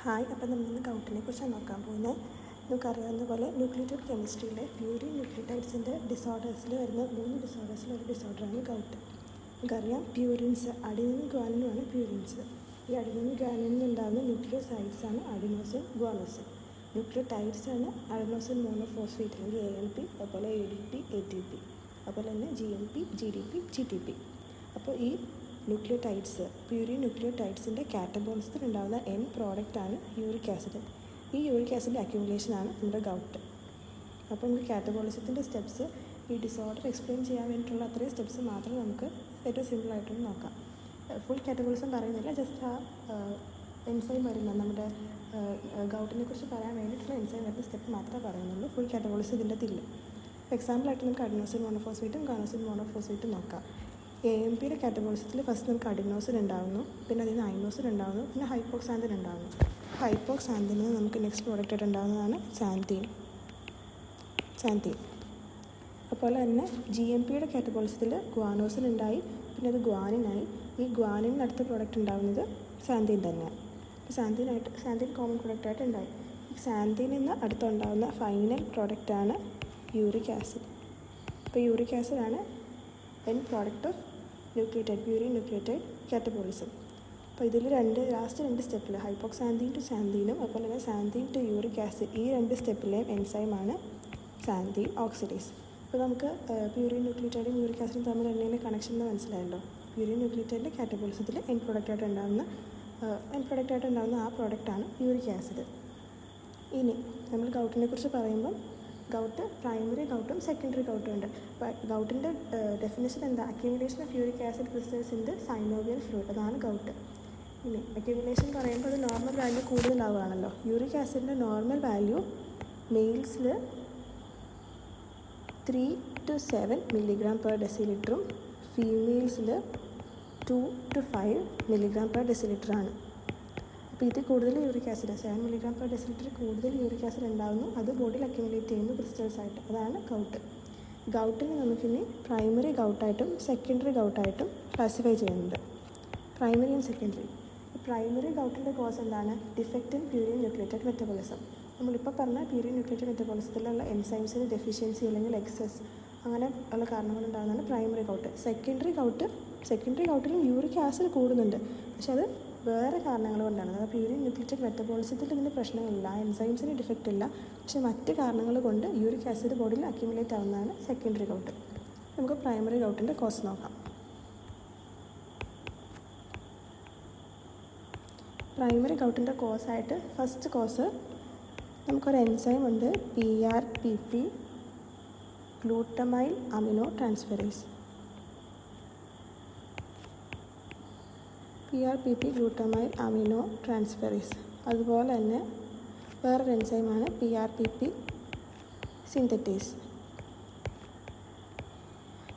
Hi, അപ്പോൾ നമ്മളിന്ന് ഗൗട്ടിനെ കുറിച്ചാണ് നോക്കാൻ പോകുന്നത്. നമുക്കറിയാവുന്ന പോലെ ന്യൂക്ലിയോടൈഡ് കെമിസ്ട്രിയിലെ പ്യൂരിൻ ന്യൂക്ലിയോടൈഡ്സിൻ്റെ ഡിസോർഡേഴ്സിൽ വരുന്ന 3 ഡിസോർഡേഴ്സിലൊരു ഡിസോർഡറാണ് ഗൗട്ട്. നമുക്കറിയാം പ്യൂരിൻസ്, അഡിനിനും ഗ്വാനിനുമാണ് പ്യൂരിൻസ്. ഈ അഡിനിനും ഗ്വാനിനും ഉണ്ടാകുന്ന ന്യൂക്ലിയോസൈഡ്സാണ് അഡിനോസിൻ, ഗുവാനോസിൻ. ന്യൂക്ലിയോടൈഡ്സാണ് അഡിനോസിൻ മോണോഫോസ്ഫേറ്റ് അല്ലെങ്കിൽ ALP, അതുപോലെ ADP, ATP, അതുപോലെ തന്നെ GMP, GDP, GTP. അപ്പോൾ ഈ ന്യൂക്ലിയോടൈഡ്സ്, പ്യൂരിൻ ന്യൂക്ലിയോടൈഡ്സിൻ്റെ കാറ്റബോൺസിൽ ഉണ്ടാകുന്ന പ്രോഡക്റ്റാണ് യൂറിക് ആസിഡ്. ഈ യൂറിക് ആസിഡിൻ്റെ അക്യുമുലേഷനാണ് നമ്മുടെ ഗൗട്ട്. അപ്പോൾ നമുക്ക് കാറ്റബോളിസത്തിൻ്റെ സ്റ്റെപ്സ്, ഈ ഡിസോർഡർ എക്സ്പ്ലെയിൻ ചെയ്യാൻ വേണ്ടിയിട്ടുള്ള അത്രയും സ്റ്റെപ്സ് മാത്രം നമുക്ക് ഏറ്റവും സിമ്പിളായിട്ടൊന്ന് നോക്കാം. ഫുൾ കാറ്റബോളിസം പറയുന്നില്ല, ജസ്റ്റ് ആ എൻസൈം വരുന്ന നമ്മുടെ ഗൗട്ടിനെ കുറിച്ച് പറയാൻ വേണ്ടിയിട്ടുള്ള എൻസൈം വരുന്ന സ്റ്റെപ്പ് മാത്രമേ പറയുന്നുള്ളൂ. ഫുൾ കാറ്റബോളിസം ഇതിൻ്റെ അതില്ല. എക്സാമ്പിളായിട്ട് നമുക്ക് അഡിനോസിൻ മോണോഫോസ്ഫേറ്റും ഗാനോസിൻ മോണോഫോസ്ഫേറ്റും നോക്കാം. AMPയുടെ കാറ്റബോളിസത്തിൽ ഫസ്റ്റ് നമുക്ക് അഡിനോസിൻ ഉണ്ടാകുന്നു, പിന്നെ അതിൽ നിന്ന് ഐനോസിൻ ഉണ്ടാകുന്നു, പിന്നെ ഹൈപ്പോക്സാന്തിൻ ഉണ്ടാകുന്നു. ഹൈപ്പോക്സാന്തിന് നമുക്ക് നെക്സ്റ്റ് പ്രോഡക്റ്റായിട്ട് ഉണ്ടാകുന്നതാണ് സാന്തീൻ. അതുപോലെ തന്നെ GMPയുടെ കാറ്റബോളിസത്തിൽ ഗ്വാനോസിൻ ഉണ്ടായി, പിന്നെ അത് ഗ്വാനിനായി. ഈ ഗ്വാനിന് അടുത്ത പ്രോഡക്റ്റ് ഉണ്ടാകുന്നത് സാന്തീൻ തന്നെയാണ്. അപ്പോൾ സാന്തീൻ കോമൺ പ്രോഡക്റ്റായിട്ട് ഉണ്ടായി. ഈ സാന്തീനിൽ നിന്ന് അടുത്തുണ്ടാകുന്ന ഫൈനൽ പ്രോഡക്റ്റാണ് യൂറിക് ആസിഡ്. അപ്പോൾ യൂറിക് ആസിഡാണ് product of purine nucleotide catabolism. അപ്പോൾ ഇതിൽ ലാസ്റ്റ് രണ്ട് സ്റ്റെപ്പിൽ ഹൈപ്പോക്സാന്തീൻ ടു സാന്തീനും അതുപോലെ തന്നെ സാന്തീൻ ടു യൂറിക് ആസിഡ്, ഈ രണ്ട് സ്റ്റെപ്പിലെയും എൻസൈമാണ് സാന്തീൻ ഓക്സിഡേസ്. അപ്പോൾ നമുക്ക് പ്യൂരിൻ ന്യൂക്ലിയോടൈഡും യൂറിക് ആസിഡും തമ്മിൽ എന്തെങ്കിലും കണക്ഷൻ എന്ന് മനസ്സിലായല്ലോ. പ്യൂരിൻ ന്യൂക്ലിയോടൈഡിൻ്റെ കാറ്റബോളിസത്തിൽ പ്രോഡക്റ്റായിട്ട് ഉണ്ടാകുന്ന ആ പ്രോഡക്റ്റാണ് യൂറിക് ആസിഡ്. ഇനി നമ്മൾ ഗൗട്ടിനെ കുറിച്ച് പറയുമ്പം ഗൗട്ട് പ്രൈമറി ഗൗട്ടും സെക്കൻഡറി ഗൗട്ടും ഉണ്ട്. ഗൗട്ടിൻ്റെ ഡെഫിനേഷൻ എന്താ? Accumulation of uric acid crystals in the synovial fluid, അതാണ് ഗൗട്ട്. ഇനി അക്യുമുലേഷൻ പറയുമ്പോൾ അത് നോർമൽ വാല്യൂ കൂടുതലാവുകയാണല്ലോ. യൂറിക് ആസിഡിൻ്റെ നോർമൽ വാല്യൂ മെയിൽസിൽ 3 to 7 mg/dL, ഫീമെയിൽസിൽ 2 to 5 mg/dL. അപ്പോൾ ഇത് കൂടുതൽ യൂറിക് ആസിഡ് 7 mg/dL കൂടുതൽ യൂറിക് ആസിഡ് ഉണ്ടാകുന്നു, അത് ബോഡിയിൽ അക്യുമുലേറ്റ് ചെയ്യുന്നു ക്രിസ്റ്റൽസ് ആയിട്ട്. അതാണ് ഗൗട്ട്. ഗൗട്ടിന് നമുക്കിനി പ്രൈമറി ഗൗട്ടായിട്ടും സെക്കൻഡറി ഗൗട്ടായിട്ടും ക്ലാസിഫൈ ചെയ്യുന്നുണ്ട്. Primary and secondary. പ്രൈമറി ഗൗട്ടിൻ്റെ കോസ് എന്താണ്? Defect in purine nucleotide metabolism. നമ്മളിപ്പോൾ പറഞ്ഞ പ്യൂരിൻ ന്യൂക്ലിയോടൈഡ് മെറ്റബോളിസത്തിലുള്ള എൻസൈംസിന് ഡെഫിഷ്യൻസി അല്ലെങ്കിൽ എക്സസ് അങ്ങനെ ഉള്ള കാരണങ്ങളുണ്ടാകുന്നതാണ് പ്രൈമറി ഗൗട്ട്. സെക്കൻഡറി ഗൗട്ടിലും യൂറിക് ആസിഡ് കൂടുന്നുണ്ട്, പക്ഷെ അത് വേറെ കാരണങ്ങൾ കൊണ്ടാണ്. അതായത് പ്യൂരിൻ ന്യൂക്ലിയോടൈഡ് മെറ്റബോളിസത്തിൽ ഇതിന് പ്രശ്നങ്ങളില്ല, എൻസൈംസിന് ഡിഫക്റ്റ് ഇല്ല, പക്ഷെ മറ്റ് കാരണങ്ങൾ കൊണ്ട് യൂറിക് ആസിഡ് ബോഡിയിൽ അക്യുമുലേറ്റ് ആവുന്നതാണ് സെക്കൻഡറി ഗൗട്ട്. നമുക്ക് പ്രൈമറി ഗൗട്ടിൻ്റെ കോസ് നോക്കാം. പ്രൈമറി ഗൗട്ടിൻ്റെ കോസായിട്ട് ഫസ്റ്റ് കോസ് നമുക്കൊരു എൻസൈം ഉണ്ട്, PRPP, glutamyl amino transferase. PRPP glutamyl amino transferase. അതുപോലെ തന്നെ വേറൊരു എൻസൈമാണ് PRPP സിന്തറ്റേസ്.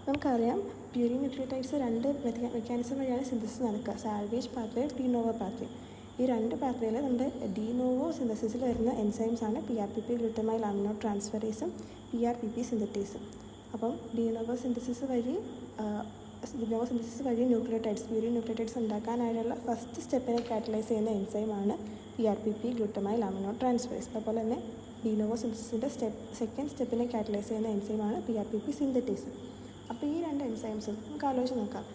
നമുക്കറിയാം പ്യൂരിൻ ന്യൂക്ലിയോടൈഡ്സ് രണ്ട് മെക്കാനിസം വഴിയാണ് സിന്തസിസ് നടക്കുക, സാൽവേജ് പാത്വേ, ഡിനോവോ പാത്വേ. ഈ രണ്ട് പാത്വേയിൽ നമ്മുടെ ഡിനോവോ സിന്തസിസിൽ വരുന്ന എൻസൈംസാണ് PRPP ഗ്ലൂട്ടമൈൽ അമിനോ ട്രാൻസ്ഫെറേസും PRPP സിന്തറ്റേസും. അപ്പം ഡിനോവോ സിന്തസിസ് വഴി പ്യൂരിൻ ന്യൂക്ലിയോടൈഡ്സ് ഉണ്ടാക്കാനായുള്ള ഫസ്റ്റ് സ്റ്റെപ്പിനെ കാറ്റലൈസ് ചെയ്യുന്ന എൻസൈമാണ് PRPP ഗ്ലൂട്ടമൈൽ അമിനോ ട്രാൻസ്ഫെറേസ്. അതുപോലെ തന്നെ ഡിനോവോ സിന്തസിസിൻ്റെ സെക്കൻഡ് സ്റ്റെപ്പിനെ കാറ്റലൈസ് ചെയ്യുന്ന എൻസൈമാണ് PRPP സിന്തറ്റേസ്. അപ്പോൾ ഈ രണ്ട് എൻസൈംസും നമുക്ക് ആലോചിച്ച് നോക്കാം.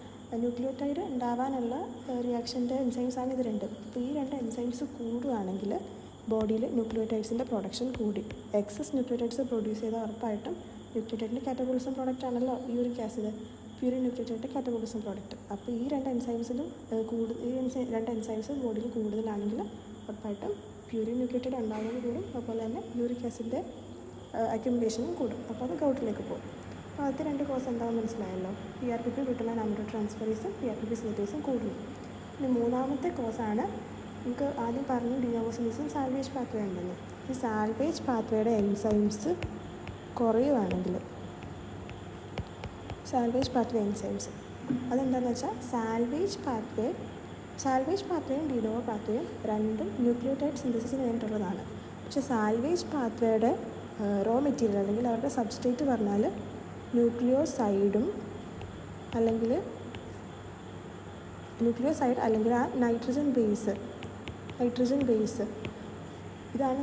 ന്യൂക്ലിയോടൈഡ് ഉണ്ടാവാനുള്ള റിയാക്ഷൻ്റെ എൻസൈംസാണ് ഇത് രണ്ടും. അപ്പോൾ ഈ രണ്ട് എൻസൈംസ് കൂടുകയാണെങ്കിൽ ബോഡിയിൽ ന്യൂക്ലിയോടൈഡ്സിൻ്റെ പ്രൊഡക്ഷൻ കൂടി. എക്സസ് ന്യൂക്ലിയോടൈഡ്സ് പ്രൊഡ്യൂസ് ചെയ്ത ഉറപ്പായിട്ടും ന്യൂക്ലിയോടൈഡിൻ്റെ കാറ്റബോളിസം പ്രോഡക്റ്റ് ആണല്ലോ യൂറിക് ആസിഡ്, പ്യൂരിൻ ന്യൂക്ലിയോടൈഡിൻ്റെ കാറ്റബോളിസം പ്രോഡക്റ്റ്. അപ്പോൾ ഈ രണ്ട് എൻസൈംസും ബോഡിയിൽ കൂടുതലാണെങ്കിൽ ഉറപ്പായിട്ടും പ്യൂരിൻ ന്യൂക്ലിയോടൈഡ് ഉണ്ടാകുന്നത് കൂടും, അതുപോലെ തന്നെ യൂറിക് ആസിഡിൻ്റെ അക്യുമുലേഷനും കൂടും. അപ്പോൾ അത് ഗൗട്ടിലേക്ക് പോകും. അപ്പോൾ ആദ്യത്തെ രണ്ട് കോസ് എന്താണെന്ന് മനസ്സിലായല്ലോ. PRPP ഗ്ലൂട്ടമൈൽ അമിനോ ട്രാൻസ്ഫെറേസും PRPP സിന്തറ്റേസും കൂടുന്നു. ഇനി മൂന്നാമത്തെ കോസാണ്, നമുക്ക് ആദ്യം പറഞ്ഞു ഡിനോവോ സിന്തസിസും സാൽവേജ് പാത്വേ ഉണ്ടെന്ന്. ഈ സാൽവേജ് പാത്വേയുടെ എൻസൈംസ് കുറയുവാണെങ്കിൽ, സാൽവേജ് പാത്വേ എൻസൈംസ് അതെന്താണെന്ന് വെച്ചാൽ സാൽവേജ് പാത്വേയും ഡിനോവോ പാത്വേയും രണ്ടും ന്യൂക്ലിയോടൈഡ് സിന്തസിസിന് വേണ്ടിയിട്ടുള്ളതാണ്. പക്ഷേ സാൽവേജ് പാത്വേയുടെ റോ മെറ്റീരിയൽ അല്ലെങ്കിൽ അവരുടെ സബ്സ്ട്രേറ്റ് പറഞ്ഞാൽ ന്യൂക്ലിയോസൈഡ് അല്ലെങ്കിൽ ആ നൈട്രജൻ ബേസ് നൈട്രജൻ ബേസ്. ഇതാണ്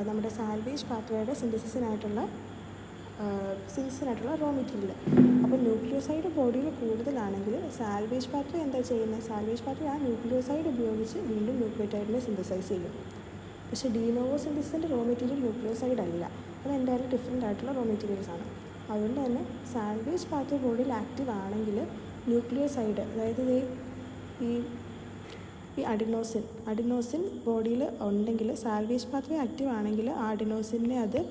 നമ്മുടെ സാൽവേജ് പാത്വേയുടെ സിന്തസിസിനായിട്ടുള്ള റോ മെറ്റീരിയൽ. അപ്പോൾ ന്യൂക്ലിയോസൈഡ് ബോഡിയിൽ കൂടുതലാണെങ്കിൽ സാൽവേജ് പാത്വേ എന്താ ചെയ്യുന്നത്? സാൽവേജ് പാത്വേ ആ ന്യൂക്ലിയോസൈഡ് ഉപയോഗിച്ച് വീണ്ടും ന്യൂക്ലിയോടൈഡിനെ സിന്തസൈസ് ചെയ്യും. പക്ഷേ ഡീനോവോ സിന്തസിസിൻ്റെ റോ മെറ്റീരിയൽ ന്യൂക്ലിയോസൈഡ് അല്ല, അത് എന്തായാലും ഡിഫറെൻ്റ് ആയിട്ടുള്ള റോ മെറ്റീരിയൽസ് ആണ്. അതുകൊണ്ട് തന്നെ സാൽവേജ് പാത്വേ ബോഡിയിൽ ആക്റ്റീവ് ആണെങ്കിൽ ന്യൂക്ലിയോസൈഡ്, അതായത് ഈ അഡിനോസിൻ ബോഡിയിൽ ഉണ്ടെങ്കിൽ, സാൽവേജ് പാത്വേ ആക്റ്റീവ് ആണെങ്കിൽ ആ അഡിനോസിനെ അത്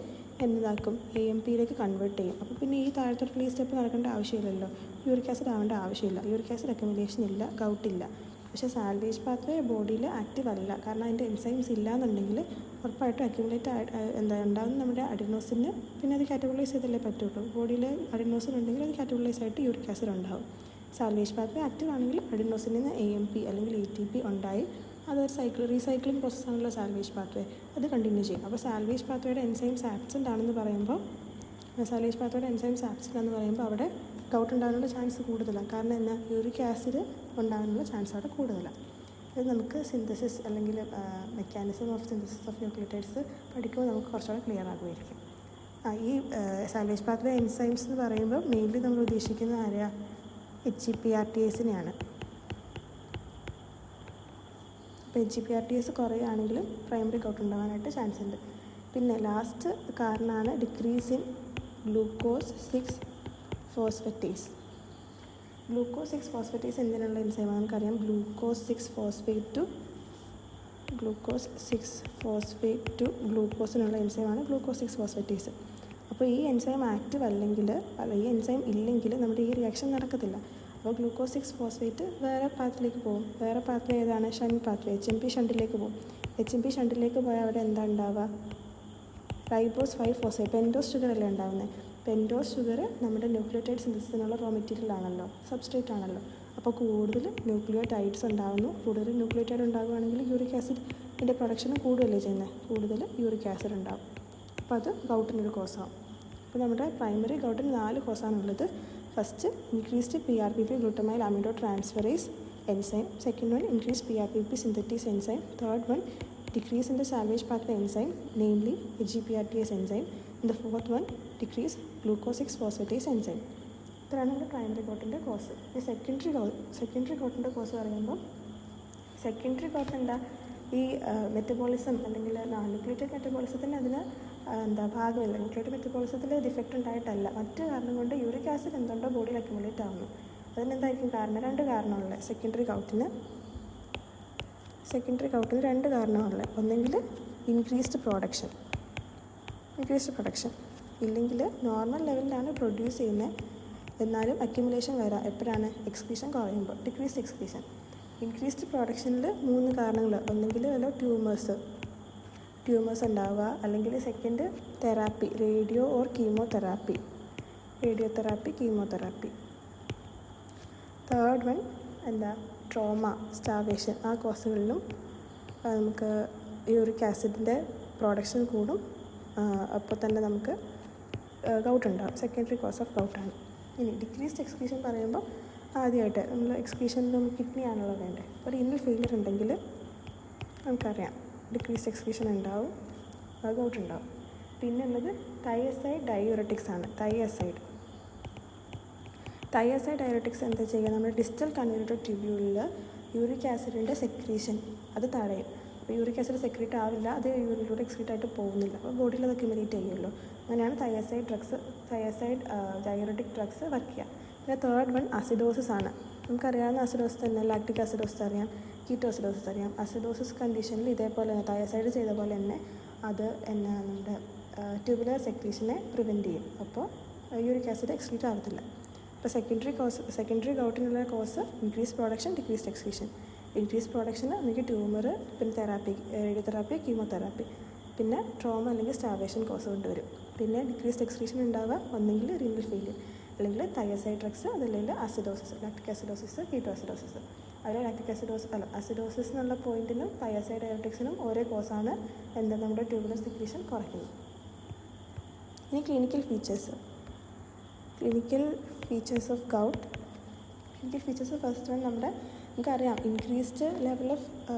എന്നതാക്കും, AMPയിലേക്ക് കൺവേർട്ട് ചെയ്യും. അപ്പോൾ പിന്നെ ഈ താഴത്തോട്ടുള്ള ഈ സ്റ്റെപ്പ് നടക്കേണ്ട ആവശ്യമില്ലല്ലോ, യൂറിക് ആസിഡ് ആവേണ്ട ആവശ്യമില്ല, യൂറിക് ആസിഡ് അക്യുമുലേഷൻ ഇല്ല, ഗൗട്ടില്ല. പക്ഷേ സാൽവേജ് പാത്വേ ബോഡിയിൽ ആക്റ്റീവ് അല്ല, കാരണം അതിൻ്റെ എൻസൈംസ് ഇല്ല എന്നുണ്ടെങ്കിൽ ഉറപ്പായിട്ടും ഉണ്ടാകുന്ന നമ്മുടെ അഡിനോസിന് പിന്നെ അത് കാറ്റഗറൈസ് ചെയ്തല്ലേ പറ്റുള്ളൂ. ബോഡിയിൽ അഡിനോസിൻ ഉണ്ടെങ്കിൽ അത് കാറ്റഗറൈസ് ആയിട്ട് യൂറിക് ആസിഡ് ഉണ്ടാകും. സാൽവേജ് പാത്വേ ആക്റ്റീവ് ആണെങ്കിൽ അഡിനോസിനിൽ നിന്ന് AMP അല്ലെങ്കിൽ ATP ഉണ്ടായി അതൊരു റീസൈക്ലിംഗ് പ്രോസസ്സാണല്ലോ സാൽവേജ് പാത്വേ, അത് കണ്ടിന്യൂ ചെയ്യും. അപ്പോൾ സാൽവേജ് പാത്വയുടെ എൻസൈംസ് ആബ്സെൻ്റ് ആണെന്ന് പറയുമ്പോൾ അവിടെ ഗൗട്ട് ഉണ്ടാകാനുള്ള ചാൻസ് കൂടുതലാണ്. കാരണം എന്നാ, യൂറിക് ആസിഡ് ഉണ്ടാകാനുള്ള ചാൻസ് അവിടെ കൂടുതലാണ്. ഇത് നമുക്ക് സിന്തസിസ് അല്ലെങ്കിൽ mechanism of synthesis of nucleotides പഠിക്കുമ്പോൾ നമുക്ക് കുറച്ചുകൂടെ ക്ലിയർ ആകുമായിരിക്കും. ഈ സാൽവേജ് പാത്വേ എൻസൈംസ് എന്ന് പറയുമ്പോൾ മെയിൻലി നമ്മൾ ഉദ്ദേശിക്കുന്ന HGPRTAസിനെയാണ്. അപ്പോൾ HGPRTAസ് കുറയുകയാണെങ്കിൽ പ്രൈമറി ഗൗട്ട് ഉണ്ടാകാനായിട്ട് ചാൻസ് ഉണ്ട്. പിന്നെ ലാസ്റ്റ് കാരണമാണ് decrease in glucose 6 phosphatase. Glucose 6 phosphatase എന്തിനുള്ള എൻസൈമാണ് നമുക്കറിയാം. ഗ്ലൂക്കോസ് 6 ഫോസ്ഫേറ്റ് ടു ഗ്ലൂക്കോസിനുള്ള എൻസൈമാണ് ഗ്ലൂക്കോസ് 6 ഫോസ്ഫേറ്റേസ്. അപ്പോൾ ഈ എൻസൈം ആക്റ്റീവ് ഈ എൻസൈം ഇല്ലെങ്കിൽ നമ്മുടെ ഈ റിയാക്ഷൻ നടക്കത്തില്ല. അപ്പോൾ ഗ്ലൂക്കോസ് 6 ഫോസ്ഫേറ്റ് വേറെ പാത്തിലേക്ക് പോകും. വേറെ പാത്വേ ഏതാണ്? ഷണ്ട് പാത്വേ, HMP ഷണ്ടിലേക്ക് പോകും. HMP ഷണ്ടിലേക്ക് പോയാൽ അവിടെ എന്താ ഉണ്ടാവുക? റൈബോസ് 5 ഫോസ്ഫേറ്റ്, പെൻറ്റോസ് ഷുഗർ അല്ലേ ഉണ്ടാകുന്നത്. പെൻറ്റോസ് ഷുഗർ നമ്മുടെ ന്യൂക്ലിയോടൈഡ് സിന്തസിസിനുള്ള റോ മെറ്റീരിയൽ ആണല്ലോ, സബ്സ്ട്രേറ്റ് ആണല്ലോ. അപ്പോൾ കൂടുതൽ ന്യൂക്ലിയോടൈഡ്സ് ഉണ്ടാകുന്നു. കൂടുതൽ ന്യൂക്ലിയോടൈഡ് ഉണ്ടാകുകയാണെങ്കിൽ യൂറിക് ആസിഡിൻ്റെ പ്രൊഡക്ഷനും കൂടുകയല്ലേ ചെയ്യുന്നത്, കൂടുതൽ യൂറിക് ആസിഡ് ഉണ്ടാകും. അപ്പോൾ അത് ഗൗട്ടിനൊരു കോസാകും. അപ്പോൾ നമ്മുടെ പ്രൈമറി ഗൗട്ടിന് 4 കോസാണുള്ളത്. First, increased PRPP glutamyl amido transferase enzyme. Second one, increased PRPP synthase enzyme. Third one, decrease in the salvage pathway enzyme, namely HGPRTase enzyme. And the fourth one, decrease glucose 6 phosphatase enzyme. ഇത്രയാണ് നമ്മുടെ primary ഗൗട്ടിൻ്റെ cos. ഈ secondary ഗൗട്ടിൻ്റെ cos പറയുമ്പോൾ secondary gout എന്താ, ഈ metabolism അല്ലെങ്കിൽ nucleotide മെറ്റബോളിസത്തിന് അതിന് ഭാഗമില്ല. Nucleotide മെറ്റബോളിസത്തിൽ defect ഉണ്ടായിട്ടല്ല, മറ്റു കാരണം കൊണ്ട് യൂറിക് ആസിഡ് എന്തുകൊണ്ടോ ബോഡിയിൽ അക്യുമുലേറ്റ് ആവുന്നു. അതിനെന്തായിരിക്കും കാരണം? 2 കാരണമുള്ളത്. സെക്കൻഡറി ഗൗട്ടിന് 2 കാരണമുള്ളത്. ഒന്നെങ്കിൽ ഇൻക്രീസ്ഡ് പ്രൊഡക്ഷൻ, ഇല്ലെങ്കിൽ നോർമൽ ലെവലിലാണ് പ്രൊഡ്യൂസ് ചെയ്യുന്നത്, എന്നാലും അക്യുമുലേഷൻ വരാം. എപ്പോഴാണ്? എക്സ്ക്രീഷൻ കുറയുമ്പോൾ, ഡിക്രീസ്ഡ് എക്സ്ക്രീഷൻ. ഇൻക്രീസ്ഡ് പ്രൊഡക്ഷനിൽ 3 കാരണങ്ങൾ. ഒന്നെങ്കിൽ വല്ല ട്യൂമേഴ്സ് ഉണ്ടാവുക, അല്ലെങ്കിൽ second therapy, radio chemotherapy. Third one trauma, starvation. ആ കോസുകളിലും നമുക്ക് യൂറിക് ആസിഡിൻ്റെ പ്രൊഡക്ഷൻ കൂടും. അപ്പോൾ തന്നെ നമുക്ക് ഗൗട്ട് ഉണ്ടാകും. സെക്കൻഡറി കോസ് ഓഫ് ഗൗട്ടാണ്. ഇനി ഡിക്രീസ്ഡ് എക്സ്ക്രീഷൻ പറയുമ്പോൾ ആദ്യമായിട്ട് നമ്മൾ എക്സ്ക്രീഷനിൽ നമുക്ക് കിഡ്നി ആണല്ലോ വേണ്ടത്. ഒരു റീനൽ ഫെയിലിയർ ഉണ്ടെങ്കിൽ നമുക്കറിയാം ഡിക്രീസ്ഡ് എക്സ്ക്രീഷൻ ഉണ്ടാവും, ഗൗട്ട് ഉണ്ടാവും. പിന്നെ ഉള്ളത് തൈയസൈഡ് ഡയൂററ്റിക്സ് ആണ്. തൈയസൈഡ് ഡയൂററ്റിക്സ് എന്താ ചെയ്യുക? നമ്മുടെ ഡിസ്റ്റൽ കൺവെർട്ടർ ട്യൂബ്യൂളിൽ യൂറിക് ആസിഡിൻ്റെ സെക്രീഷൻ അത് തടയും. അപ്പോൾ യൂറിക് ആസിഡ് സെക്രീറ്റ് ആവില്ല, അത് യൂറിനിലൂടെ എക്സ്ക്രീറ്റ് ആയിട്ട് പോകുന്നില്ല. അപ്പോൾ ബോഡിയിൽ അത് അക്യുമുലേറ്റ് ചെയ്യുമല്ലോ. അങ്ങനെയാണ് തൈയസൈഡ് ഡയൂററ്റിക് ഡ്രഗ്സ് വർക്ക് ചെയ്യുക. പിന്നെ തേർഡ് വൺ അസിഡോസിസ് ആണ്. നമുക്കറിയാവുന്ന അസിഡോസിസ് തന്നെ, ലാക്റ്റിക് അസിഡോസിസ് അറിയാം, കീറ്റോസിഡോസിസ് അറിയാം. അസിഡോസിസ് കണ്ടീഷനിൽ ഇതേപോലെ തന്നെ തൈയസൈഡ് ചെയ്ത പോലെ തന്നെ അത് നമ്മുടെ ട്യൂബുലർ സെക്രീഷനെ പ്രിവെൻറ്റ് ചെയ്യും. അപ്പോൾ യൂറിക് ആസിഡ് എക്സ്ക്രീറ്റ് ആവത്തില്ല. അപ്പോൾ സെക്കൻഡറി ഗൗട്ടിനുള്ള cause increase production, decreased excretion. Increase പ്രൊഡക്ഷന് ഒന്നുകിൽ ട്യൂമർ, പിന്നെ തെറാപ്പി, റേഡിയോതെറാപ്പി, കീമോതെറാപ്പി, പിന്നെ ട്രോമ അല്ലെങ്കിൽ സ്റ്റാർവേഷൻ കോസ് കൊണ്ടുവരും. പിന്നെ ഡിക്രീസ്ഡ് എക്സ്ക്രീഷൻ ഉണ്ടാവുക ഒന്നെങ്കിൽ റീനൽ ഫെയിലിയർ, അല്ലെങ്കിൽ തൈയസൈഡ് ഡ്രഗ്സ്, അതല്ലെങ്കിൽ അസിഡോസിസ്, ലാക്റ്റിക് അസിഡോസിസ്, കീറ്റോസിഡോസിസ്. അതിൽ അസിഡോസിസ് എന്നുള്ള പോയിന്റിനും തൈയസൈഡ് ഡയറക്റ്റിക്സിനും ഓരോ കോസാണ് നമ്മുടെ ട്യൂബുലർ സെക്രീഷൻ കുറയ്ക്കുന്നത്. ഇനി clinical features of gout. Clinical features first one നമുക്കറിയാം increase serum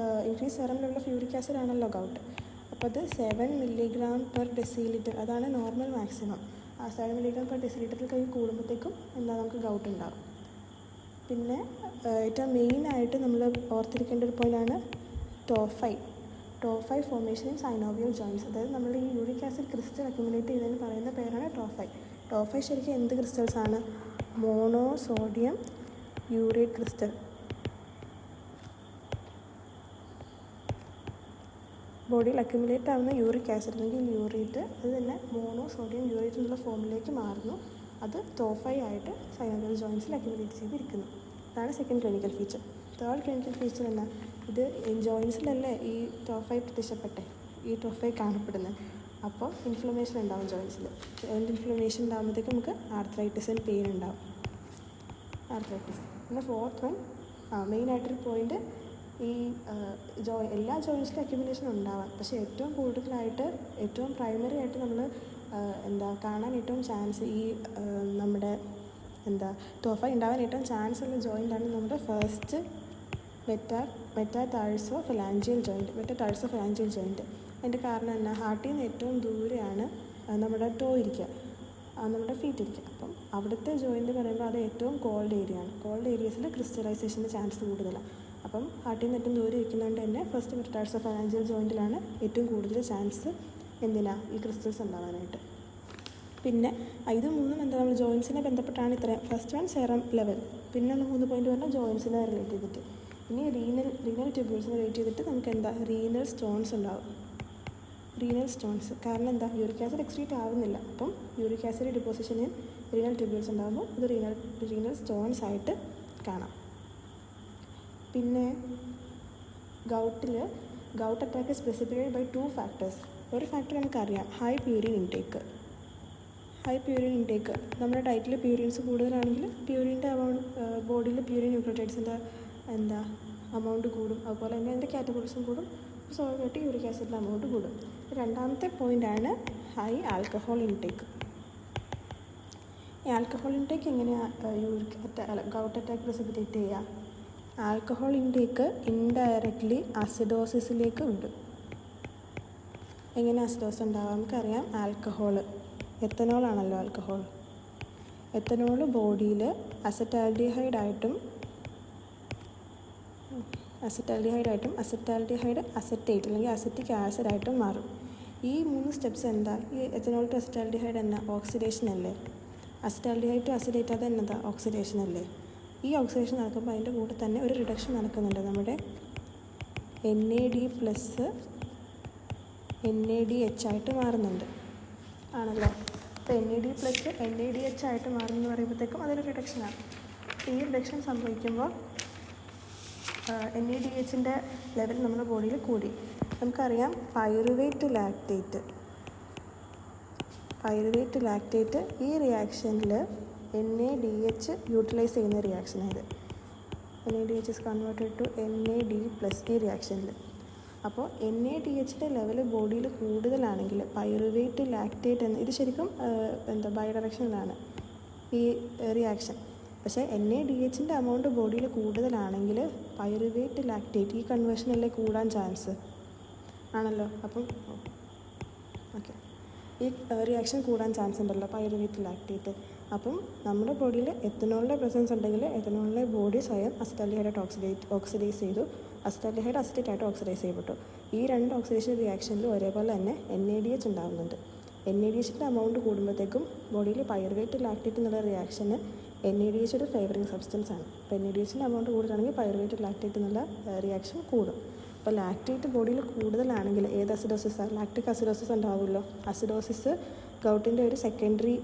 level of uric acid ആണല്ലോ ഗൗട്ട്. അപ്പോൾ അത് 7 mg/dL, അതാണ് നോർമൽ മാക്സിമം. ആ 7 mg/dL കഴിഞ്ഞ് കൂടുമ്പോഴത്തേക്കും നമുക്ക് ഗൗട്ട് ഉണ്ടാകും. പിന്നെ ഏറ്റവും മെയിനായിട്ട് നമ്മൾ ഓർത്തിരിക്കേണ്ട ഒരു പോയിൻ്റാണ് ടോഫൈ ഫോർമേഷൻ ഇൻ സൈനോവിയൽ ജോയിൻറ്റ്സ്. അതായത് നമ്മൾ ഈ യൂറിക് ആസിഡ് ക്രിസ്റ്റൽ അക്യുമുലേറ്റ് ചെയ്തതിന് പറയുന്ന പേരാണ് ടോഫൈ ശരിക്കും എന്ത് ക്രിസ്റ്റൽസാണ്? Monosodium urate crystal. ബോഡിയിൽ അക്യുമുലേറ്റ് ആവുന്ന യൂറിക് ആസിഡ് അല്ലെങ്കിൽ യൂറേറ്റ് അത് തന്നെ മോണോസോഡിയം യൂറേറ്റ് എന്നുള്ള ഫോമിലേക്ക് മാറുന്നു. അത് ടോഫൈ ആയിട്ട് സൈനോവിയൽ ജോയിൻറ്റ്സിൽ അക്യുമുലേറ്റ് ചെയ്തിരിക്കുന്നു. അതാണ് second clinical feature. Third clinical feature എന്നാ? ഇത് ജോയിൻറ്റ്സിലല്ലേ ഈ ടോഫൈ ടോഫൈ കാണപ്പെടുന്നത്. അപ്പോൾ ഇൻഫ്ലമേഷൻ ഉണ്ടാവും ജോയിൻറ്റ്സിൽ. ഇൻഫ്ലമേഷൻ ഉണ്ടാകുമ്പോഴത്തേക്കും നമുക്ക് ആർത്രൈറ്റിസ് ആൻഡ് പെയിൻ ഉണ്ടാവും. പിന്നെ ഫോർത്ത് വൺ മെയിനായിട്ടൊരു പോയിൻ്റ്, ഈ എല്ലാ ജോയിൻറ്റ്സിലും അക്യുമുലേഷൻ ഉണ്ടാവാം. പക്ഷേ ഏറ്റവും കൂടുതലായിട്ട് പ്രൈമറി ആയിട്ട് നമ്മൾ കാണാൻ ഏറ്റവും ചാൻസ് ഈ നമ്മുടെ ടോഫൈ ഉണ്ടാവാൻ ഏറ്റവും ചാൻസ് ഉള്ള ജോയിൻ്റാണ് നമ്മുടെ ഫസ്റ്റ് മെറ്റാടാർസോഫലാൻജിയൽ ജോയിൻറ്റ്. അതിൻ്റെ കാരണം എന്നാ? ഹാർട്ടിൽ നിന്ന് ഏറ്റവും ദൂരെയാണ് നമ്മുടെ നമ്മുടെ ഫീറ്റ് ഇരിക്കുക. അപ്പം അവിടുത്തെ ജോയിൻ്റ് പറയുമ്പോൾ അത് ഏറ്റവും കോൾഡ് ഏരിയയാണ്. കോൾഡ് ഏരിയസിൽ ക്രിസ്റ്റലൈസേഷൻ്റെ ചാൻസ് കൂടുതലാണ്. അപ്പം ഹാർട്ടിൽ നിന്ന് ഏറ്റവും ദൂരെ ഇരിക്കുന്നതുകൊണ്ട് തന്നെ ഫസ്റ്റ് മെറ്റാടാർസോഫലാൻജിയൽ ജോയിൻറ്റിലാണ് ഏറ്റവും കൂടുതൽ ചാൻസ് ഈ ക്രിസ്റ്റൽസ് ഉണ്ടാവാനായിട്ട്. പിന്നെ ഇത് മൂന്നും നമ്മൾ ജോയിൻസിനെ ബന്ധപ്പെട്ടാണ് ഇത്രയും. ഫസ്റ്റ് വൺ സെറം ലെവൽ, പിന്നെ 3 പോയിന്റ് പറഞ്ഞാൽ ജോയിൻസിനെ റിലേറ്റ് ചെയ്തിട്ട്. ഇനി റീനൽ ട്യൂബ്യൂൾസിനെ റിലേറ്റ് ചെയ്തിട്ട് നമുക്ക് റീനൽ സ്റ്റോൺസ് ഉണ്ടാവും. കാരണം യൂറിക് ആസിഡ് എക്സ്ക്രീറ്റ് ആവുന്നില്ല. അപ്പം യൂറിക് ആസിഡ് ഡിപ്പോസിഷനിൽ റീനൽ ട്യൂബ്യൂൾസ് ഉണ്ടാകുമ്പോൾ ഇത് റീനൽ സ്റ്റോൺസ് ആയിട്ട് കാണാം. പിന്നെ gout attack specified by 2 factors. ഒരു ഫാക്ടർ നമുക്കറിയാം, ഹൈ പ്യൂരിൻ ഇൻടേക്ക്. നമ്മുടെ ഡയറ്റിൽ പ്യൂരിൻസ് കൂടുതലാണെങ്കിൽ പ്യൂരിൻ്റെ ബോഡിയിൽ പ്യൂരിൻ ന്യൂക്ലിയോടൈഡ്സിൻ്റെ അമൗണ്ട് കൂടും. അതുപോലെ തന്നെ അതിൻ്റെ കാറ്റബോളിസം കൂടും. സ്വാഭാവികമായിട്ട് യൂറിക് ആസിഡിൻ്റെ അമൗണ്ട് കൂടും. രണ്ടാമത്തെ പോയിൻ്റാണ് ഹൈ ആൽക്കഹോൾ ഇൻടേക്ക്. ഈ ആൽക്കഹോൾ ഇൻടേക്ക് എങ്ങനെയാണ് ഗൗട്ട് അറ്റാക്ക് പ്രസിപ്പിറ്റേറ്റ് ചെയ്യുക? ആൽക്കഹോൾ ഇൻടേക്ക് ഇൻഡയറക്റ്റ്ലി അസിഡോസിസിലേക്ക് വിടും. എങ്ങനെ അസിഡോസ് ഉണ്ടാവാം? നമുക്കറിയാം എത്തനോളാണല്ലോ ആൽക്കഹോൾ. എത്തനോൾ ബോഡിയിൽ അസറ്റാൽഡിഹൈഡ് അസറ്റേറ്റ് അല്ലെങ്കിൽ അസറ്റിക് ആസിഡായിട്ടും മാറും. ഈ 3 സ്റ്റെപ്സ് ഈ എത്തനോൾ ടു അസറ്റാൽഡിഹൈഡ് ഓക്സിഡേഷൻ അല്ലേ? അസറ്റാൽഡിഹൈഡ് ടു അസിഡേറ്റ് അത് ഓക്സിഡേഷൻ അല്ലേ? ഈ ഓക്സിഡേഷൻ നടക്കുമ്പോൾ അതിൻ്റെ കൂടെ തന്നെ ഒരു റിഡക്ഷൻ നടക്കുന്നുണ്ട്. നമ്മുടെ NAD+ NADH ആയിട്ട് മാറുന്നുണ്ട് ആണല്ലോ. അപ്പോൾ NAD+ NADH ആയിട്ട് മാറുമെന്ന് പറയുമ്പോഴത്തേക്കും അതൊരു റിഡക്ഷനാണ്. ഈ റിഡക്ഷൻ സംഭവിക്കുമ്പോൾ NADHൻ്റെ ലെവൽ നമ്മുടെ ബോഡിയിൽ കൂടി. നമുക്കറിയാം പൈറുവേറ്റ് ലാക്റ്റേറ്റ് ഈ റിയാക്ഷനിൽ NADH യൂട്ടിലൈസ് ചെയ്യുന്ന റിയാക്ഷനായത്. NADH is converted to NAD+ ഈ റിയാക്ഷനിൽ. അപ്പോൾ NADHൻ്റെ ലെവൽ ബോഡിയിൽ കൂടുതലാണെങ്കിൽ പൈറുവേറ്റ് ലാക്റ്റേറ്റ് ഇത് ശരിക്കും ബൈ ഡയറക്ഷനിലാണ് ഈ റിയാക്ഷൻ. പക്ഷേ NADHൻ്റെ അമൗണ്ട് ബോഡിയിൽ കൂടുതലാണെങ്കിൽ പൈറുവേറ്റ് ലാക്റ്റേറ്റ് ഈ കൺവേർഷനല്ലേ കൂടാൻ ചാൻസ് ആണല്ലോ. അപ്പം ഈ റിയാക്ഷൻ കൂടാൻ ചാൻസ് ഉണ്ടല്ലോ പൈറുവേറ്റ് ലാക്റ്റേറ്റ്. അപ്പം നമ്മുടെ ബോഡിയിൽ എത്തനോളിൻ്റെ പ്രസൻസ് ഉണ്ടെങ്കിൽ എത്തനോളിനെ ബോഡി സ്വയം അസറ്റാൽഡിഹൈഡായിട്ട് ഓക്സിഡൈസ് ചെയ്തു. അസറ്റാൽഡിഹൈഡ് അസിറ്റേറ്റായിട്ട് ഓക്സിഡൈസ് ചെയ്യപ്പെട്ടു. ഈ 2 ഓക്സിഡേഷൻ റിയാക്ഷനിൽ ഒരേപോലെ തന്നെ NADH ഉണ്ടാകുന്നുണ്ട്. NADHൻ്റെ അമൗണ്ട് കൂടുമ്പോഴത്തേക്കും ബോഡിയിൽ പൈറുവേറ്റ് ലാക്റ്റേറ്റ് എന്നുള്ള റിയാക്ഷന് NADH ഒരു ഫേവറിങ് സബ്സ്റ്റൻസ് ആണ്. അപ്പോൾ NADHൻ്റെ അമൗണ്ട് കൂടുതലാണെങ്കിൽ പൈറുവേറ്റ് ലാക്റ്റേറ്റ് എന്നുള്ള റിയാക്ഷൻ കൂടും. അപ്പോൾ ലാക്റ്റേറ്റ് ബോഡിയിൽ കൂടുതലാണെങ്കിൽ ഏത് അസിഡോസിസാണ്? ലാക്റ്റിക് അസിഡോസിസ് ഉണ്ടാവുമല്ലോ. അസിഡോസിസ് ഗൗട്ടിൻ്റെ ഒരു സെക്കൻഡറി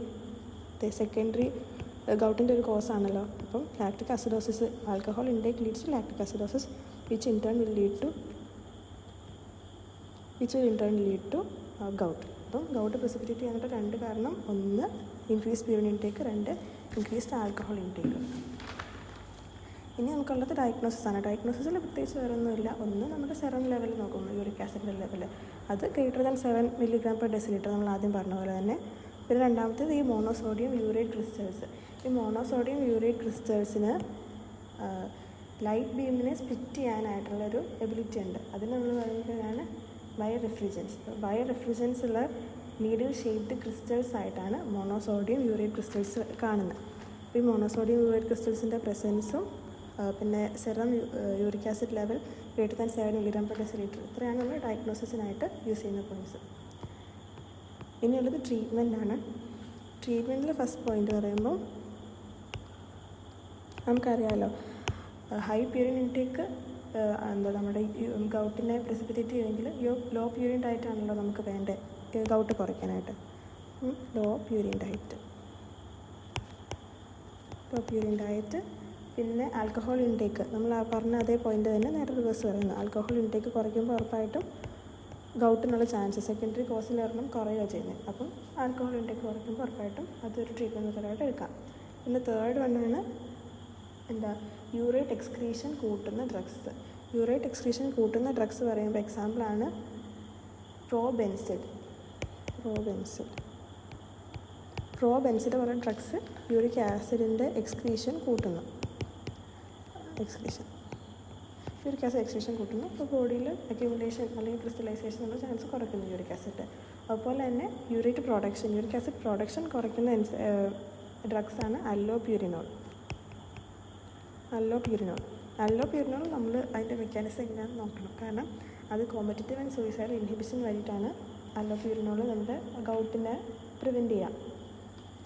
ഗൗട്ടിൻ്റെ ഒരു കോസാണല്ലോ. അപ്പം lactic acidosis, alcohol intake leads to lactic acidosis which in turn will lead to gout. അപ്പം ഗൗട്ട് പ്രസിപ്പിറ്റേറ്റ് ചെയ്യാനായിട്ട് 2 കാരണം: 1 increase purine intake, 2 increased alcohol intake. ഇനി നമുക്കുള്ളത് ഡയഗ്നോസിസാണ്. ഡയഗ്നോസിസിൽ പ്രത്യേകിച്ച് വേറൊന്നുമില്ല. 1 നമ്മുടെ സെറം ലെവൽ നോക്കുന്നു, യൂറിക് ആസിഡിൻ്റെ ലെവൽ അത് ഗ്രേറ്റർ ദാൻ 7 mg/dL നമ്മൾ ആദ്യം പറഞ്ഞ പോലെ തന്നെ. പിന്നെ രണ്ടാമത്തേത് ഈ മോണോസോഡിയം യൂറേറ്റ് ക്രിസ്റ്റൽസ്. ഈ മോണോസോഡിയം യൂറേറ്റ് ക്രിസ്റ്റൽസിന് ലൈറ്റ് ബീമിനെ സ്പ്ലിറ്റ് ചെയ്യാനായിട്ടുള്ളൊരു എബിലിറ്റി ഉണ്ട്. അതിന് നമ്മൾ പറയുന്നതാണ് ബയോറെഫ്രിജറൻസ്. ബയോറെഫ്രിജറൻസ് ഉള്ള നീഡിൽ ഷേപ്ഡ് ക്രിസ്റ്റൽസ് ആയിട്ടാണ് മോണോസോഡിയം യൂറേറ്റ് ക്രിസ്റ്റൽസ് കാണുന്നത്. അപ്പോൾ ഈ മോണോസോഡിയം യൂറേറ്റ് ക്രിസ്റ്റൽസിൻ്റെ പ്രസൻസും പിന്നെ serum uric acid level > 7 mg/dL ഇത്രയാണ് നമ്മൾ ഡയഗ്നോസിസിനായിട്ട് യൂസ് ചെയ്യുന്ന പോയിൻറ്റ്സ്. ഇനിയുള്ളത് ട്രീറ്റ്മെൻറ്റാണ്. ട്രീറ്റ്മെൻറ്റിൽ ഫസ്റ്റ് പോയിൻ്റ് പറയുമ്പോൾ നമുക്കറിയാമല്ലോ ഹൈ പ്യൂരിൻ ഇൻടേക്ക് നമ്മുടെ ഗൗട്ടിനെ പ്രെസിപ്പിറ്റേറ്റ് ചെയ്യുമെങ്കിൽ ലോ പ്യൂരിൻ ഡയറ്റാണല്ലോ നമുക്ക് വേണ്ടത് ഗൗട്ട് കുറയ്ക്കാനായിട്ട്. ലോ പ്യൂരിൻ ഡയറ്റ് പിന്നെ ആൽക്കഹോൾ ഇൻടേക്ക് നമ്മൾ പറഞ്ഞ അതേ പോയിൻ്റ് തന്നെ നേരെ റിവേഴ്സ് പറയുന്നു. ആൽക്കഹോൾ ഇൻടേക്ക് കുറയ്ക്കുമ്പോൾ ഉറപ്പായിട്ടും ഗൗട്ടിനുള്ള ചാൻസ് സെക്കൻഡറി കോസിൽ ഒരെണ്ണം കുറയുക ചെയ്യുന്നത്. അപ്പം ആൽക്കഹോൾ ഇൻടേക്ക് കുറയ്ക്കുമ്പോൾ ഉറപ്പായിട്ടും അതൊരു ട്രീറ്റ്മെൻറ്റ് മെത്തേഡായിട്ട് എടുക്കാം. പിന്നെ തേർഡ് വണ്ണാണ് യൂറേറ്റ് എക്സ്ക്രീഷൻ കൂട്ടുന്ന ഡ്രഗ്സ്. യൂറേറ്റ് എക്സ്ക്രീഷൻ കൂട്ടുന്ന ഡ്രഗ്സ് പറയുമ്പോൾ എക്സാമ്പിളാണ് പ്രോബെൻസിഡ് പോലെ ഡ്രഗ്സ് യൂറിക് ആസിഡിൻ്റെ എക്സ്ക്രീഷൻ കൂട്ടുന്നു. യൂറിക് ആസിഡ് എക്സ്ക്രീഷൻ കൂട്ടുന്നു. അപ്പോൾ ബോഡിയിൽ അക്യുമുലേഷൻ അല്ലെങ്കിൽ ക്രിസ്റ്റലൈസേഷൻ ഉള്ള ചാൻസ് കുറയ്ക്കുന്നു യൂറിക് ആസിഡ്. അതുപോലെ തന്നെ യൂറിക് ആസിഡ് പ്രൊഡക്ഷൻ കുറയ്ക്കുന്ന ഡ്രഗ്സാണ് അല്ലോപ്യൂരിനോൾ. നമ്മൾ അതിൻ്റെ മെക്കാനിസം എങ്ങനെയാണെന്ന് നോക്കണം. കാരണം അത് കോമ്പറ്റിറ്റീവ് ആൻഡ് സൂയിസൈഡൽ ഇൻഹിബിഷൻ വഴിയിട്ടാണ് അല്ലോപ്യൂരിനോൾ നമ്മുടെ ഗൗട്ടിനെ പ്രിവെൻറ്റ് ചെയ്യുക.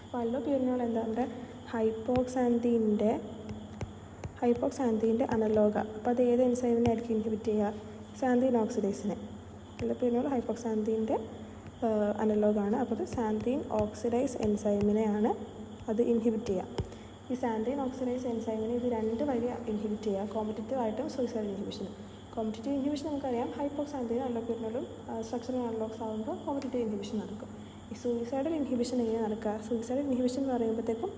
അപ്പോൾ അല്ലോപ്യൂരിനോൾ എന്താ നമ്മുടെ ഹൈപ്പോക്സാന്തീൻ്റെ അനലോഗ. അപ്പോൾ അത് ഏത് എൻസൈമിനെ ആയിരിക്കും ഇൻഹിബിറ്റ് ചെയ്യുക? സാന്തീൻ ഓക്സിഡേസിനെ. അല്ലോപ്യൂരിനോൾ ഹൈപ്പോക്സാന്തീൻ്റെ അനലോഗാണ്. അപ്പോൾ അത് സാന്തീൻ ഓക്സിഡൈസ് എൻസൈമിനെയാണ് അത് ഇൻഹിബിറ്റ് ചെയ്യുക. ഈ സാന്തൈൻ ഓക്സിഡൈസ് എൻസൈമിനെ ഇത് രണ്ട് വഴി ഇൻഹിബിറ്റ് ചെയ്യുക, കോമ്പറ്റിറ്റീവ് ആയിട്ടും സൂയിസൈഡൽ ഇൻഹിബിഷനും. കോമ്പറ്റിറ്റീവ് ഇൻഹിബിഷൻ നമുക്കറിയാം ഹൈപ്പോക്സാന്തൈനും അല്ലോപ്യൂരിനോളും സ്ട്രക്ചറൽ അനലോഗ്സ് ആകുമ്പോൾ കോമ്പറ്റിറ്റീവ് ഇൻഹിബിഷൻ നടക്കും. ഈ സൂയിസൈഡൽ ഇൻഹിബിഷൻ എങ്ങനെ നടക്കുക? സൂയിസൈഡൽ ഇൻഹിബിഷൻ എന്ന് പറയുമ്പോഴത്തേക്കും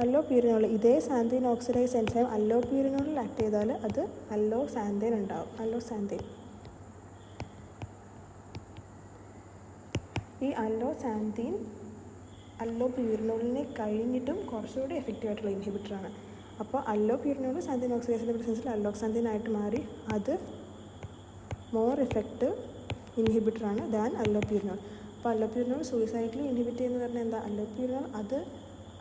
അല്ലോപ്യൂരിനോൾ ഇതേ സാന്തൈൻ ഓക്സിഡൈസ് എൻസൈം അല്ലോപ്യൂരിനോളിൽ ആക്ട് ചെയ്താൽ അത് അല്ലോസാന്തൈൻ ഉണ്ടാവും. ഈ അല്ലോസാന്തൈൻ അല്ലോപ്യൂരിനോളിനെ കഴിഞ്ഞിട്ടും കുറച്ചുകൂടി എഫക്റ്റീവ് ആയിട്ടുള്ള ഇൻഹിബിറ്ററാണ്. അപ്പോൾ അല്ലോപ്യൂരിനോൾ സാന്തൈൻ ഓക്സിഡേസിൻ്റെ പ്രസൻസിൽ അല്ലോക്സാന്തൈനായിട്ട് മാറി അത് മോർ എഫക്റ്റീവ് ഇൻഹിബിറ്ററാണ് ദാൻ അല്ലോപ്യൂരിനോൾ. അപ്പോൾ അല്ലോപ്യൂരിനോൾ സൂയിസൈഡിൽ ഇൻഹിബിറ്റ് ചെയ്യുന്നത് പറഞ്ഞാൽ എന്താ? അല്ലോപ്യൂരിനോൾ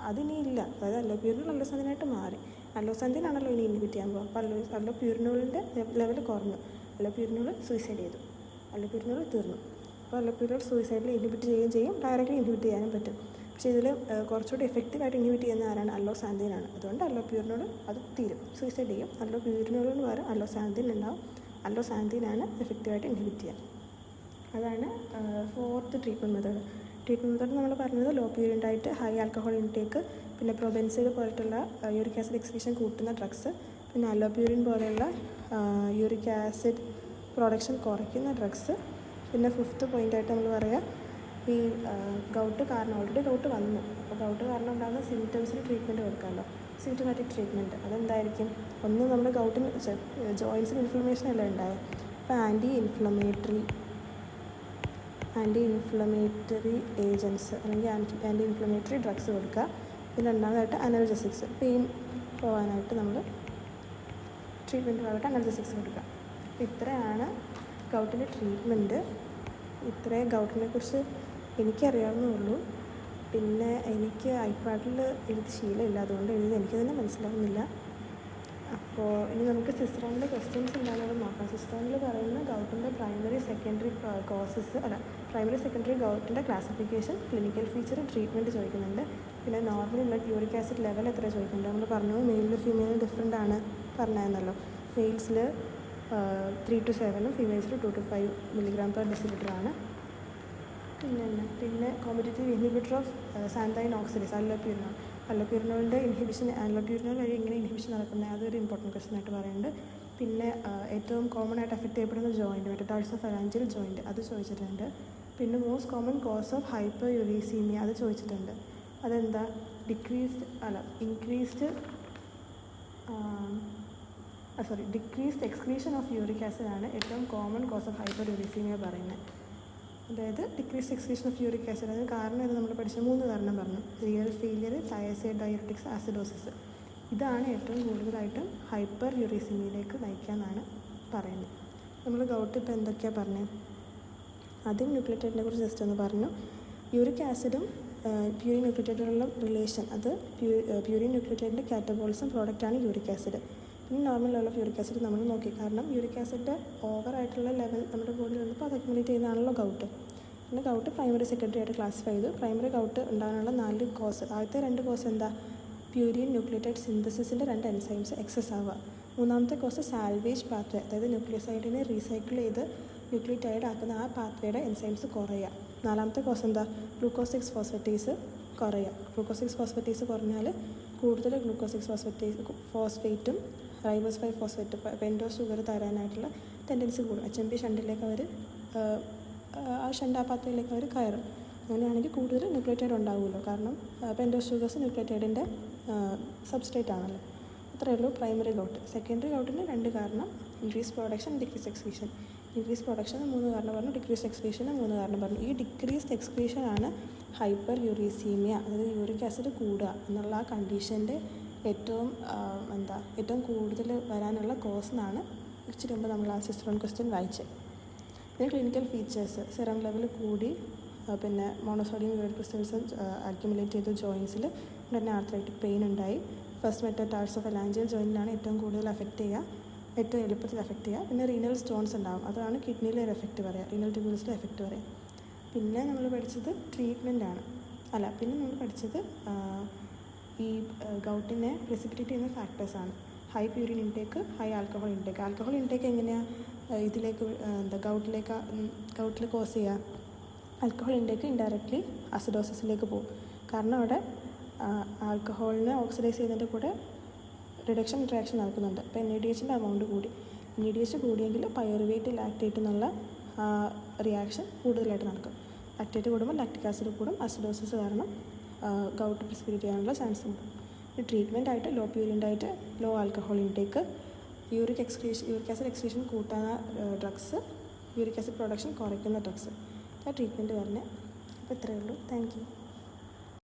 അതിനിയില്ല. അതായത് അല്ലോപ്യൂരിനോൾ അല്ലോസാന്തൈനായിട്ട് മാറി. അല്ലോസാന്തൈനാണല്ലോ ഇനി ഇൻഹിബിറ്റ് ചെയ്യാൻ പോകുക. അപ്പോൾ അല്ലോപ്യൂരിനോളിൻ്റെ ലെവൽ കുറഞ്ഞു. അല്ലോപ്യൂരിനോൾ സൂയിസൈഡ് ചെയ്തു. അല്ലോപ്യൂരിനോൾ തീർന്നു. അപ്പോൾ അല്ലോപ്യൂരിനോൾ സൂയിസൈഡിൽ ഇൻഹിബിറ്റ് ചെയ്യുകയും ചെയ്യും, ഡയറക്റ്റ്ലി ഇൻഹിബിറ്റ് ചെയ്യാനും പറ്റും. പക്ഷേ ഇതിൽ കുറച്ചുകൂടി എഫക്റ്റീവായിട്ട് ഇൻഹിബിറ്റ് ചെയ്യുന്ന ആരാണ്? അല്ലോസാന്തൈനാണ്. അതുകൊണ്ട് അല്ലോപ്യൂരിനോൾ അത് തീരും, സൂയിസൈഡ് ചെയ്യും. അല്ലോപ്യൂരിനോളിന് പകരം അല്ലോസാന്തൈൻ ഉണ്ടാവും. അല്ലോസാന്തൈനാണ് എഫക്റ്റീവായിട്ട് ഇൻഹിബിറ്റ് ചെയ്യുക. അതാണ് ഫോർത്ത് ട്രീറ്റ്മെൻറ്റ് മെത്തേഡ് നമ്മൾ പറഞ്ഞത് low purine diet, high alcohol intake, പിന്നെ പ്രൊബെൻസിഡ് പോലുള്ള യൂറിക് ആസിഡ് എക്സ്ക്രീഷൻ കൂട്ടുന്ന ഡ്രഗ്സ്, പിന്നെ അല്ലോപ്യൂരിൻ പോലെയുള്ള യൂറിക് ആസിഡ് പ്രൊഡക്ഷൻ കുറയ്ക്കുന്ന ഡ്രഗ്സ്. പിന്നെ ഫിഫ്ത്ത് പോയിൻ്റായിട്ട് നമ്മൾ പറയുക ഈ ഗൗട്ട് കാരണം ഓൾറെഡി ഗൗട്ട് വന്നു. അപ്പോൾ ഗൗട്ട് കാരണം ഉണ്ടാകുന്ന സിംറ്റംസിന് ട്രീറ്റ്മെൻറ്റ് കൊടുക്കാമല്ലോ. സിംറ്റമാറ്റിക് ട്രീറ്റ്മെൻറ്റ് അതെന്തായിരിക്കും? ഒന്ന് നമ്മുടെ ഗൗട്ടിന് ജോയിൻസിന് ഇൻഫ്ലമേഷൻ അല്ലേ ഉണ്ടായത്. അപ്പോൾ ആൻറ്റി ഇൻഫ്ലമേറ്ററി ഏജൻസ് അല്ലെങ്കിൽ ആൻറ്റി ഇൻഫ്ലമേറ്ററി ഡ്രഗ്സ് കൊടുക്കുക. പിന്നെ രണ്ടാമതായിട്ട് അനൽജസിക്സ്, പെയിൻ പോകാനായിട്ട് നമ്മൾ ട്രീറ്റ്മെൻറ്റ് ഭാഗമായിട്ട് അനൽജസിക്സ് കൊടുക്കുക. അപ്പോൾ ഇത്രയാണ് ഗൗട്ടിൻ്റെ ട്രീറ്റ്മെൻറ്റ്. ഇത്രയും ഗൗട്ടിനെ കുറിച്ച് എനിക്കറിയാവുന്നുള്ളൂ. പിന്നെ എനിക്ക് ഐപാഡിൽ എഴുതി ശീലമില്ല, അതുകൊണ്ട് എനിക്ക് തന്നെ മനസ്സിലാവുന്നില്ല. അപ്പോൾ ഇനി നമുക്ക് സിസ്റ്ററിൻ്റെ ക്വസ്റ്റ്യൻസ് എന്താണെന്ന് നോക്കാം. സിസ്റ്ററിൽ പറയുന്ന ഗൗട്ടിൻ്റെ പ്രൈമറി സെക്കൻഡറി ഗൗട്ടിൻ്റെ ക്ലാസിഫിക്കേഷൻ, ക്ലിനിക്കൽ ഫീച്ചർ, ട്രീറ്റ്മെൻറ്റ് ചോദിക്കുന്നുണ്ട്. പിന്നെ normal blood uric acid level എത്ര ചോദിക്കുന്നുണ്ട്. നമ്മൾ പറഞ്ഞു മെയിലിലും ഫീമെയിലും ഡിഫറെൻ്റ് ആണ് പറഞ്ഞായിരുന്നല്ലോ. മെയിൽസിൽ 3 to 7, ഫീമെയിൽസിൽ 2 to 5 mg/dL ആണ്. പിന്നെ competitive inhibitor of xanthine oxidase അല്ലോപ്യൂരിനോളിൻ്റെ ഇൻഹിബിഷൻ, അല്ലോപ്യൂരിനോൾ വഴി എങ്ങനെ ഇൻഹിബിഷൻ നടക്കുന്നത്, അതൊരു ഇമ്പോർട്ടൻറ്റ് ക്വസ്റ്റൻ ആയിട്ട് പറയുന്നുണ്ട്. പിന്നെ ഏറ്റവും കോമൺ ആയിട്ട് എഫക്റ്റ് ചെയ്യപ്പെടുന്ന joint, metatarsal of phalangeal joint, അത് ചോദിച്ചിട്ടുണ്ട്. പിന്നെ most common cause of hyper uricaemia, അത് ചോദിച്ചിട്ടുണ്ട്. അതെന്താ? Decreased excretion of uric acid ആണ് ഏറ്റവും common cause of hyper uricaemia പറയുന്നത്. അതായത് decrease excretion of uric acid. അതിന് കാരണം ഇത് നമ്മൾ പഠിച്ച 3 കാരണം പറഞ്ഞു. റിയൽ ഫെയിലിയർ, തയസൈഡ് ഡയററ്റിക്സ്, ആസിഡോസിസ്. ഇതാണ് ഏറ്റവും കൂടുതലായിട്ടും ഹൈപ്പർ യൂറീസിമിയയിലേക്ക് നയിക്കാമെന്നാണ് പറയുന്നത്. നമ്മൾ ഗൗട്ട് ഇപ്പോൾ എന്തൊക്കെയാണ് പറഞ്ഞത്? ആദ്യം ന്യൂക്ലിയോടൈഡിനെ കുറിച്ച് ജസ്റ്റ് ഒന്ന് പറഞ്ഞു. യൂറിക് ആസിഡും പ്യൂരിൻ ന്യൂക്ലിയോടൈഡിലുള്ള റിലേഷൻ, അത് പ്യൂരിൻ ന്യൂക്ലിയോടൈഡിൻ്റെ കാറ്റബോളിസം പ്രോഡക്റ്റാണ് യൂറിക് ആസിഡ്. പിന്നെ normal level of uric acid നമ്മൾ നോക്കി. കാരണം യൂറിക് ആസിഡ് ഓവറായിട്ടുള്ള ലെവൽ നമ്മുടെ ബോഡിയിൽ വന്നപ്പോൾ അത് അക്യുമുലേറ്റ് ചെയ്യുന്നതാണല്ലോ ഗൗട്ട്. പിന്നെ ഗൗട്ട് പ്രൈമറി സെക്കൻഡറി ആയിട്ട് ക്ലാസിഫൈ ചെയ്തു. പ്രൈമറി ഗൗട്ട് ഉണ്ടാകാനുള്ള 4 കോസ്. ആദ്യത്തെ 2 കോസ് എന്താ? പ്യൂരിൻ ന്യൂക്ലിയോടൈഡ് സിന്തസിസിൻ്റെ 2 എൻസൈംസ് എക്സസ് ആവുക. മൂന്നാമത്തെ കോസ് സാൽവേജ് പാത്വേ, അതായത് ന്യൂക്ലിയോസൈഡിനെ റീസൈക്കിൾ ചെയ്ത് ന്യൂക്ലിയോടൈഡ് ആക്കുന്ന ആ പാത്വേയുടെ എൻസൈംസ് കുറയുക. 4ാമത്തെ കോസ് എന്താ? ഗ്ലൂക്കോസ് 6 ഫോസ്ഫേറ്റേസ് കുറയുക. ഗ്ലൂക്കോസ് 6 ഫോസ്ഫേറ്റേസ് കുറഞ്ഞാൽ കൂടുതൽ ഗ്ലൂക്കോസ് 6 ഫോസ്ഫേറ്റും റൈബോസ് 5 ഫോസ്ഫേറ്റ് പെൻഡോസ് ഷുഗർ തരാനായിട്ടുള്ള ടെൻഡൻസി കൂടും. HMP ഷണ്ടിലേക്ക് അവർ ആ ഷണ്ട് ആ പാത്വയിലേക്ക് അവർ കയറും. അങ്ങനെയാണെങ്കിൽ കൂടുതൽ ന്യൂക്ലിയോടൈഡ് ഉണ്ടാവുമല്ലോ. കാരണം പെൻഡോസ് ഷുഗേഴ്സ് ന്യൂക്ലിയോടൈഡിൻ്റെ സബ്സ്ട്രേറ്റ് ആണല്ലോ. അത്രയേ ഉള്ളൂ പ്രൈമറി ഗൗട്ട്. സെക്കൻഡറി ഗൗട്ടിന് 2 കാരണം: increase production, decrease excretion. Increase production 3 കാരണം പറഞ്ഞു, ഡിക്രീസ് എക്സ്ക്രീഷന് 3 കാരണം പറഞ്ഞു. ഈ ഡിക്രീസ്ഡ് എക്സ്ക്രീഷനാണ് ഹൈപ്പർ യൂറീസീമിയ, അതായത് യൂറിക് ആസിഡ് കൂടുക എന്നുള്ള ആ കണ്ടീഷൻ്റെ ഏറ്റവും കൂടുതൽ വരാനുള്ള കോസ് എന്നാണ് ഇച്ചിരി മുമ്പ് നമ്മൾ ആ സിസ്റ്ററോൺ ക്വസ്റ്റ്യൻ വായിച്ചത്. പിന്നെ ക്ലിനിക്കൽ ഫീച്ചേഴ്സ്: സെറം ലെവൽ കൂടി, പിന്നെ മോണോസോഡിയം യൂറിക് ക്രിസ്റ്റൽസ് അക്യുമുലേറ്റ് ചെയ്ത ജോയിൻസിൽ തന്നെ ആർത്രൈറ്റിക് പെയിൻ ഉണ്ടായി. ഫസ്റ്റ് മെറ്ററ്റാർസ് ഓഫ് എലാഞ്ചിയൽ ജോയിൻറ്റിലാണ് ഏറ്റവും കൂടുതൽ എഫക്റ്റ് ചെയ്യുക, ഏറ്റവും എളുപ്പത്തിൽ എഫക്റ്റ് ചെയ്യുക. പിന്നെ റീനൽ സ്റ്റോൺസ് ഉണ്ടാകും, അതാണ് കിഡ്നിയിലെ ഒരു എഫക്റ്റ് പറയുക, റീനൽ ട്യൂബ്യൂൾസിലെ എഫക്റ്റ് പറയുക. പിന്നെ നമ്മൾ പഠിച്ചത് ട്രീറ്റ്മെൻറ്റാണ്. പിന്നെ നമ്മൾ പഠിച്ചത് ഈ ഗൗട്ടിനെ പ്രെസിപ്പിറ്റേറ്റ് ചെയ്യുന്ന ഫാക്ടേഴ്സാണ്. High purine intake, high alcohol intake. Alcohol intake എങ്ങനെയാണ് ഇതിലേക്ക് ഗൗട്ടിൽ കോസ് ചെയ്യുക? ആൽക്കഹോൾ ഇൻടേക്ക് ഇൻഡയറക്റ്റ്ലി അസിഡോസിസിലേക്ക് പോകും. കാരണം അവിടെ ആൽക്കഹോളിനെ ഓക്സിഡൈസ് ചെയ്യുന്നതിൻ്റെ കൂടെ റിഡക്ഷൻ റിയാക്ഷൻ നടക്കുന്നുണ്ട്. അപ്പോൾ NADH amount കൂടി. NADH കൂടിയെങ്കിൽ പൈറുവേറ്റ് ലാക്റ്റേറ്റ് എന്നുള്ള റിയാക്ഷൻ കൂടുതലായിട്ട് നടക്കും. ലാക്റ്റേറ്റ് കൂടുമ്പോൾ ലാക്റ്റിക് ആസിഡ് കൂടും. അസിഡോസിസ് കാരണം ഗൗട്ട് പ്രിസിപ്പിറ്റേറ്റ് ചെയ്യാനുള്ള ചാൻസ് ഉണ്ട്. ട്രീറ്റ്മെൻ്റ് ആയിട്ട് low purine diet, low alcohol intake, uric acid excretion കൂട്ടുന്ന ഡ്രഗ്സ്, യൂറിക് ആസിഡ് പ്രൊഡക്ഷൻ കുറയ്ക്കുന്ന ഡ്രഗ്സ്, ട്രീറ്റ്മെൻറ്റ് പറഞ്ഞത്. അപ്പോൾ ഇത്രയേ ഉള്ളൂ. Thank U.